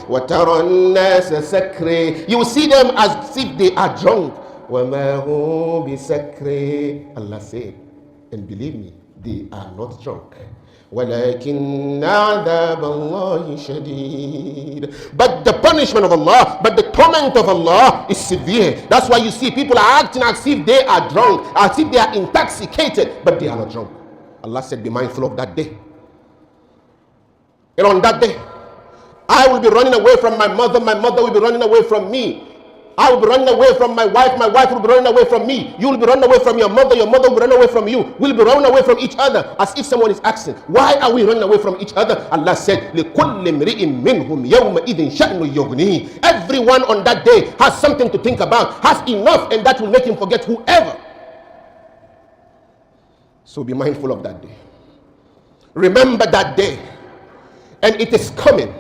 وَتَرَى النَّاسَ سَكْرِي. You will see them as if they are drunk. وَمَا هُمْ بِسَكْرِي. Allah said, and believe me, they are not drunk. وَلَكِنَّ عَذَابَ اللَّهِ شَدِيدٌ. But the punishment of Allah, but the torment of Allah is severe. That's why you see people are acting as if they are drunk, as if they are intoxicated, but they are not drunk. Allah said, be mindful of that day. And on that day, I will be running away from my mother will be running away from me. I will be running away from my wife will be running away from me. You will be running away from your mother will be running away from you. We'll be running away from each other. As if someone is asking, why are we running away from each other? Allah said, لِكُلِّ امْرِئٍ مِّنْهُمْ يَوْمَئِذٍ شَأْنُ يُغْنِيهِ. Everyone on that day has something to think about, has enough, and that will make him forget whoever. So be mindful of that day. Remember that day. And it is coming.